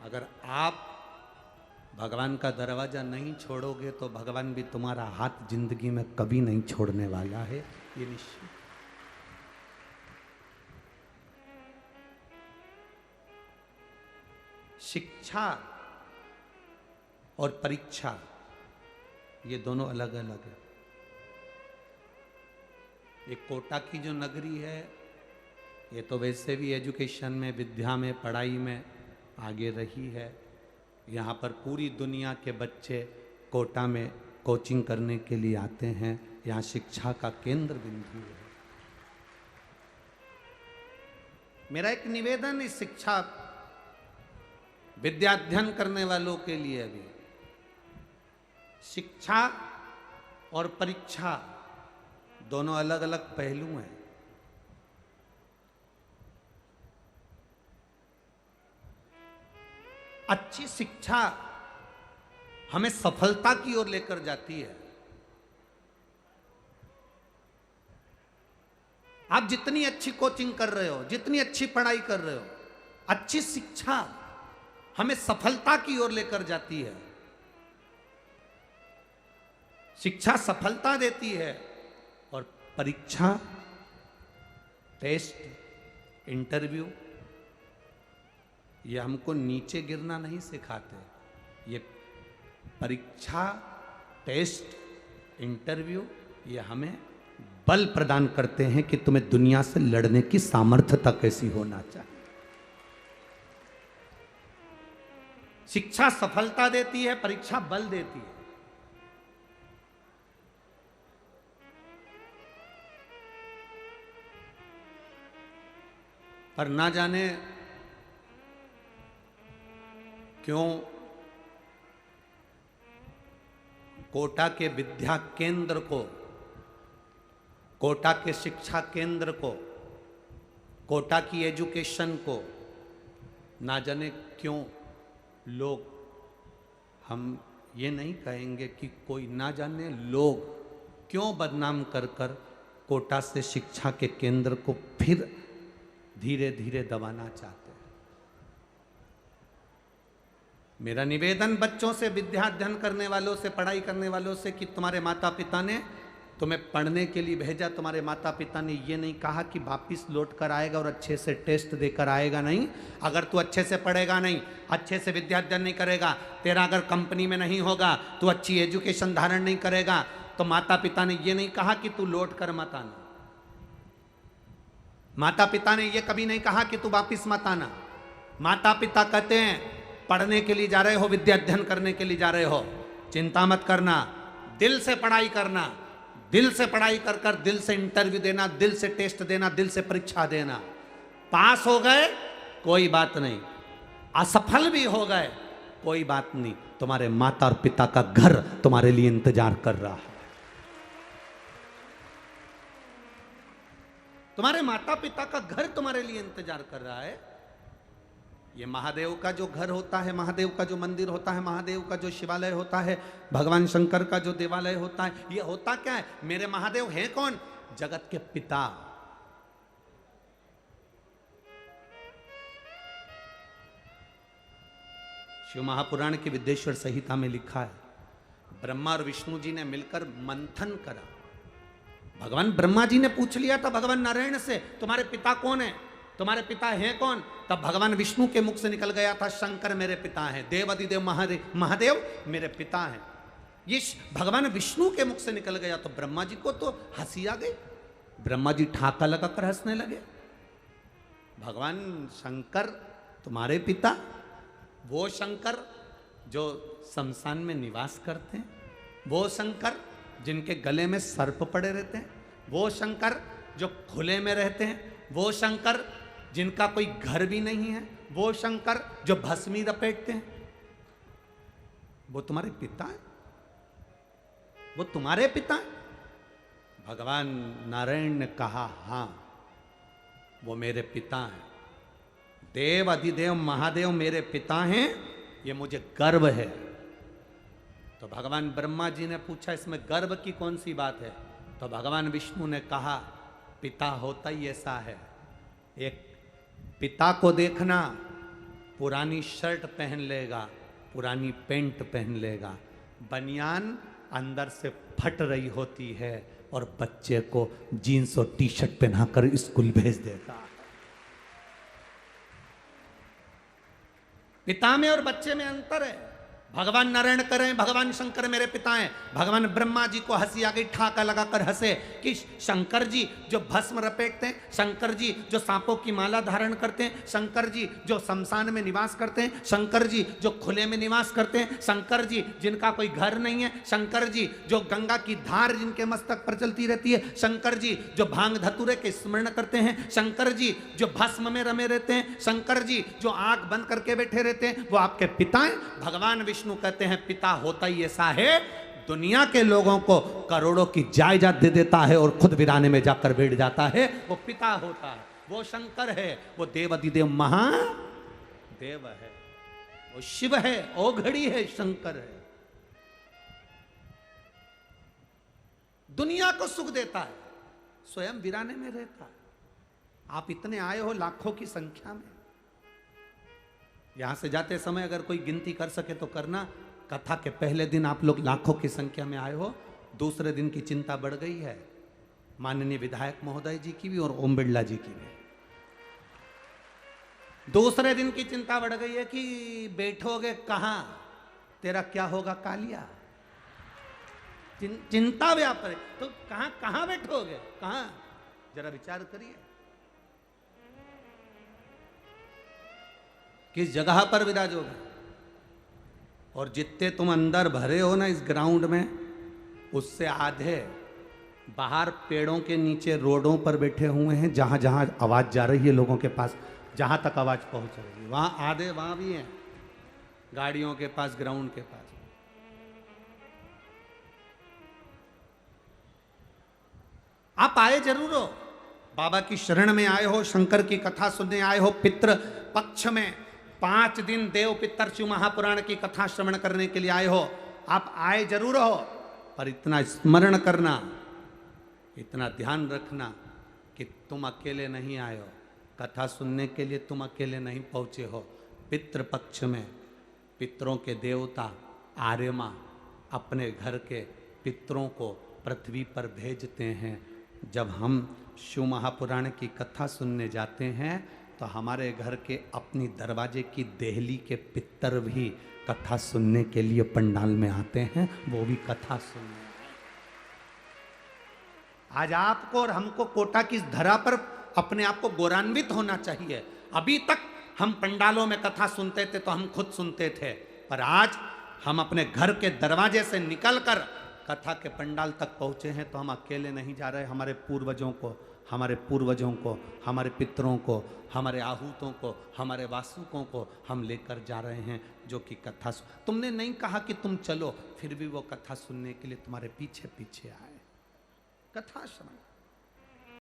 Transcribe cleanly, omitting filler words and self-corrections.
अगर आप भगवान का दरवाजा नहीं छोड़ोगे तो भगवान भी तुम्हारा हाथ जिंदगी में कभी नहीं छोड़ने वाला है, ये निश्चित। शिक्षा और परीक्षा ये दोनों अलग अलग है। एक कोटा की जो नगरी है ये तो वैसे भी एजुकेशन में, विद्या में, पढ़ाई में आगे रही है। यहाँ पर पूरी दुनिया के बच्चे कोटा में कोचिंग करने के लिए आते हैं। यहाँ शिक्षा का केंद्र बिंदु है। मेरा एक निवेदन इस शिक्षा विद्या अध्ययन करने वालों के लिए भी, शिक्षा और परीक्षा दोनों अलग अलग पहलू हैं। अच्छी शिक्षा हमें सफलता की ओर लेकर जाती है। आप जितनी अच्छी कोचिंग कर रहे हो, जितनी अच्छी पढ़ाई कर रहे हो, अच्छी शिक्षा हमें सफलता की ओर लेकर जाती है। शिक्षा सफलता देती है और परीक्षा, टेस्ट, इंटरव्यू ये हमको नीचे गिरना नहीं सिखाते। ये परीक्षा, टेस्ट, इंटरव्यू ये हमें बल प्रदान करते हैं कि तुम्हें दुनिया से लड़ने की सामर्थ्यता कैसी होना चाहिए। शिक्षा सफलता देती है, परीक्षा बल देती है। पर ना जाने क्यों कोटा के विद्या केंद्र को, कोटा के शिक्षा केंद्र को, कोटा की एजुकेशन को ना जाने क्यों लोग, हम ये नहीं कहेंगे कि कोई, ना जाने लोग क्यों बदनाम कर कर कोटा से शिक्षा के केंद्र को फिर धीरे धीरे दबाना चाहते हैं। मेरा निवेदन बच्चों से, विद्या अध्ययन करने वालों से, पढ़ाई करने वालों से कि तुम्हारे माता पिता ने तुम्हें पढ़ने के लिए भेजा। तुम्हारे माता पिता ने ये नहीं कहा कि वापिस लौट कर आएगा और अच्छे से टेस्ट देकर आएगा। नहीं, अगर तू अच्छे से पढ़ेगा नहीं, अच्छे से विद्या अध्ययन नहीं करेगा, तेरा अगर कंपनी में नहीं होगा, तू अच्छी एजुकेशन धारण नहीं करेगा, तो माता पिता ने ये नहीं कहा कि तू लौट कर मत आना। माता पिता ने ये कभी नहीं कहा कि तू वापिस मत आना। माता पिता कहते हैं पढ़ने के लिए जा रहे हो, विद्या अध्ययन करने के लिए जा रहे हो, चिंता मत करना, दिल से पढ़ाई करना, दिल से पढ़ाई कर कर दिल से इंटरव्यू देना, दिल से टेस्ट देना, दिल से परीक्षा देना। पास हो गए कोई बात नहीं, असफल भी हो गए कोई बात नहीं, तुम्हारे माता और पिता का घर तुम्हारे लिए इंतजार कर रहा है। तुम्हारे माता पिता का घर तुम्हारे लिए इंतजार कर रहा है। ये महादेव का जो घर होता है, महादेव का जो मंदिर होता है, महादेव का जो शिवालय होता है, भगवान शंकर का जो देवालय होता है, ये होता क्या है? मेरे महादेव हैं कौन? जगत के पिता। शिव महापुराण की विद्येश्वर संहिता में लिखा है, ब्रह्मा और विष्णु जी ने मिलकर मंथन करा। भगवान ब्रह्मा जी ने पूछ लिया था भगवान नारायण से, तुम्हारे पिता कौन है, तुम्हारे पिता हैं कौन? तब भगवान विष्णु के मुख से निकल गया था, शंकर मेरे पिता हैं, देवादिदेव महादेव मेरे पिता हैं। ये भगवान विष्णु के मुख से निकल गया तो ब्रह्मा जी को तो हंसी आ गई। ब्रह्मा जी ठाका लगाकर हंसने लगे। भगवान शंकर तुम्हारे पिता, वो शंकर जो शमशान में निवास करते हैं, वो शंकर जिनके गले में सर्प पड़े रहते हैं, वो शंकर जो खुले में रहते हैं, वो शंकर जिनका कोई घर भी नहीं है, वो शंकर जो भस्मी लपेटते हैं, वो तुम्हारे पिता है? वो तुम्हारे पिता है? भगवान नारायण ने कहा हाँ, वो मेरे पिता हैं। देव अधिदेव महादेव मेरे पिता हैं, ये मुझे गर्व है। तो भगवान ब्रह्मा जी ने पूछा इसमें गर्व की कौन सी बात है? तो भगवान विष्णु ने कहा पिता होता ही ऐसा है। एक पिता को देखना, पुरानी शर्ट पहन लेगा, पुरानी पैंट पहन लेगा, बनियान अंदर से फट रही होती है और बच्चे को जीन्स और टी शर्ट पहनाकर स्कूल भेज देता है। पिता में और बच्चे में अंतर है। भगवान नारायण करें, भगवान शंकर मेरे पिता हैं। भगवान ब्रह्मा जी को हंसी आ गई, ठाका लगाकर हंसे कि शंकर जी जो भस्म लपेटते हैं, शंकर जी जो सांपों की माला धारण करते हैं, शंकर जी जो शमशान में निवास करते हैं, शंकर जी जो खुले में निवास करते हैं, शंकर जी जिनका कोई घर नहीं है, शंकर जी जो गंगा की धार जिनके मस्तक पर चलती रहती है, शंकर जी जो भांग धतूरे के स्मरण करते हैं, शंकर जी जो भस्म में रमे रहते हैं, शंकर जी जो आंख बंद करके बैठे रहते हैं, वो आपके पिता हैं। भगवान विष्णु कहते हैं पिता होता ही ऐसा है, दुनिया के लोगों को करोड़ों की जायदाद दे देता है और खुद वीराने में जाकर बैठ जाता है, वो पिता होता है, वो शंकर है, वो देवाधिदेव महादेव है, वो शिव है, ओघड़ी है, शंकर है। दुनिया को सुख देता है, स्वयं वीराने में रहता है। आप इतने आए हो लाखों की संख्या में, यहां से जाते समय अगर कोई गिनती कर सके तो करना। कथा के पहले दिन आप लोग लाखों की संख्या में आए हो, दूसरे दिन की चिंता बढ़ गई है माननीय विधायक महोदय जी की भी और ओम बिरला जी की भी। दूसरे दिन की चिंता बढ़ गई है कि बैठोगे कहां, तेरा क्या होगा कालिया। चिंता व्याप है तो कहां कहां बैठोगे, कहां, जरा विचार करिए किस जगह पर विराजोगे। और जितने तुम अंदर भरे हो ना इस ग्राउंड में, उससे आधे बाहर पेड़ों के नीचे रोडों पर बैठे हुए हैं, जहां जहां आवाज जा रही है लोगों के पास, जहां तक आवाज पहुंच रही है वहां आधे वहां भी हैं, गाड़ियों के पास, ग्राउंड के पास। आप आए जरूर हो, बाबा की शरण में आए हो, शंकर की कथा सुनने आए हो, पितृ पक्ष में 5 दिन देव पितर शिव महापुराण की कथा श्रवण करने के लिए आए हो। आप आए जरूर हो, पर इतना स्मरण करना, इतना ध्यान रखना कि तुम अकेले नहीं आए हो, कथा सुनने के लिए तुम अकेले नहीं पहुंचे हो। पितृ पक्ष में पितरों के देवता आर्यमा अपने घर के पितरों को पृथ्वी पर भेजते हैं। जब हम शिव महापुराण की कथा सुनने जाते हैं तो हमारे घर के अपनी दरवाजे की देहली के पितर भी कथा सुनने के लिए पंडाल में आते हैं, वो भी कथा सुनने। आज आपको और हमको कोटा की धरा पर अपने आप को गौरवान्वित होना चाहिए। अभी तक हम पंडालों में कथा सुनते थे तो हम खुद सुनते थे, पर आज हम अपने घर के दरवाजे से निकलकर कथा के पंडाल तक पहुंचे हैं तो हम अकेले नहीं जा रहे। हमारे पूर्वजों को, हमारे पूर्वजों को, हमारे पितरों को, हमारे आहूतों को, हमारे वासुकों को हम लेकर जा रहे हैं, जो कि कथा तुमने नहीं कहा कि तुम चलो, फिर भी वो कथा सुनने के लिए तुम्हारे पीछे पीछे आए। कथा श्रवण